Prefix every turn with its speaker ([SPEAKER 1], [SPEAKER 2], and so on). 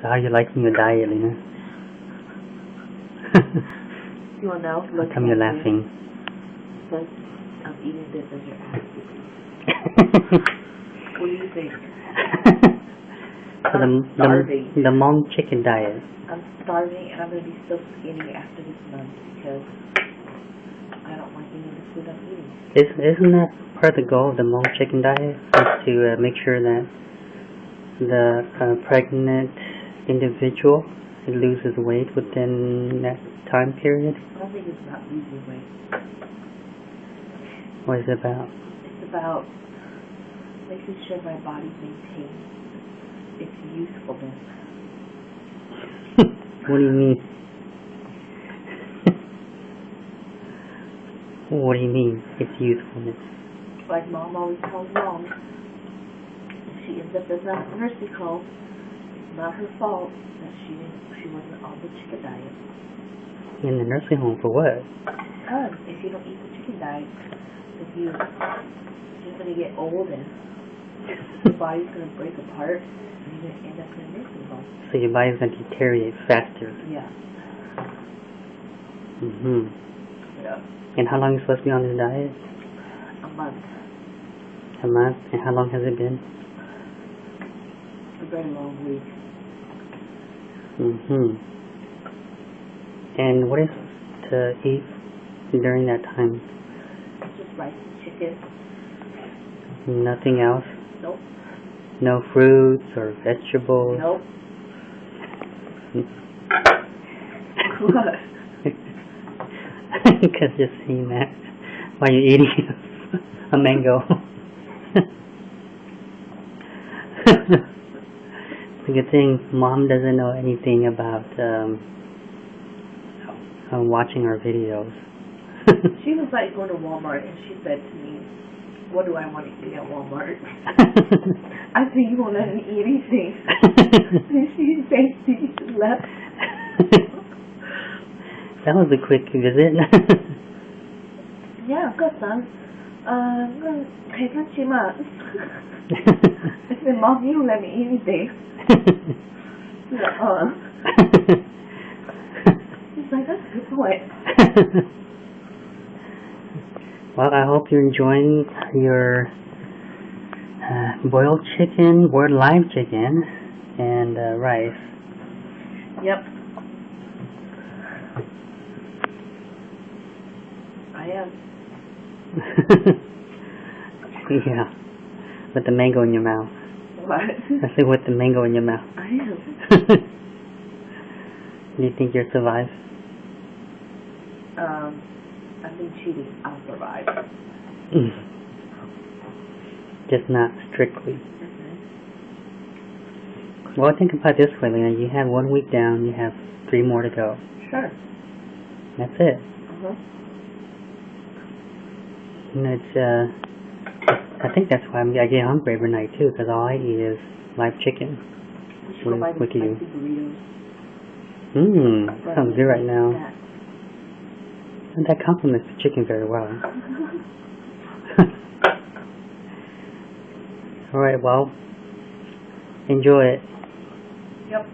[SPEAKER 1] So how you liking your diet, Lena?
[SPEAKER 2] You want to know?
[SPEAKER 1] How come you're laughing?
[SPEAKER 2] Because I'm eating this as your ass. What do you think?
[SPEAKER 1] So the Hmong chicken diet.
[SPEAKER 2] I'm starving and I'm going to be so skinny after this month because I don't like eating the food I'm eating.
[SPEAKER 1] Isn't that part of the goal of the Hmong chicken diet? Is to make sure that the pregnant individual loses weight within that time period?
[SPEAKER 2] I don't think it's about losing weight.
[SPEAKER 1] What is it about?
[SPEAKER 2] It's about making sure my body maintains its usefulness.
[SPEAKER 1] What do you mean? What do you mean, its usefulness?
[SPEAKER 2] Like Mom always tells Mom, if she ends up in the nursing home, it's not her fault that she wasn't on the chicken diet.
[SPEAKER 1] In the nursing home for what?
[SPEAKER 2] Because if you don't eat the chicken diet, then you're going to get old and your body's going to break apart and you're going to end up in a nursing home.
[SPEAKER 1] So your body's going to deteriorate faster.
[SPEAKER 2] Yeah. Yeah.
[SPEAKER 1] And how long are you supposed to be on this diet?
[SPEAKER 2] A month.
[SPEAKER 1] A month? And how long has it been?
[SPEAKER 2] A very long week.
[SPEAKER 1] And what is to eat during that time?
[SPEAKER 2] Just rice and chicken.
[SPEAKER 1] Nothing else?
[SPEAKER 2] Nope.
[SPEAKER 1] No fruits or vegetables?
[SPEAKER 2] Nope. What?
[SPEAKER 1] Because just seeing that while you're eating a mango. It's a good thing Mom doesn't know anything about watching our videos.
[SPEAKER 2] She was like going to Walmart and she said to me, what do I want to eat at Walmart? I said, you won't let me eat anything. And she basically left.
[SPEAKER 1] That was a quick visit.
[SPEAKER 2] Yeah, good son. Hey, that's your mom. I said, Mom, you don't let me eat anything. She's like, She's like, that's a good point.
[SPEAKER 1] Well, I hope you're enjoying your boiled live chicken, and rice.
[SPEAKER 2] Yep. I am.
[SPEAKER 1] Yeah. With the mango in your mouth.
[SPEAKER 2] What?
[SPEAKER 1] I said with the mango in your mouth.
[SPEAKER 2] I am.
[SPEAKER 1] Do you think you'll survive?
[SPEAKER 2] I've been cheating. I'll survive.
[SPEAKER 1] Just not strictly. Well, think about it this way, Lena. You have 1 week down. You have 3 more to go.
[SPEAKER 2] Sure.
[SPEAKER 1] That's it. You know, it's I think that's why I get hungry every night too, because all I eat is live chicken.
[SPEAKER 2] We should go buy the spicy burritos.
[SPEAKER 1] Sounds good right now. And that complements the chicken very well. Alright, well, enjoy it.
[SPEAKER 2] Yep.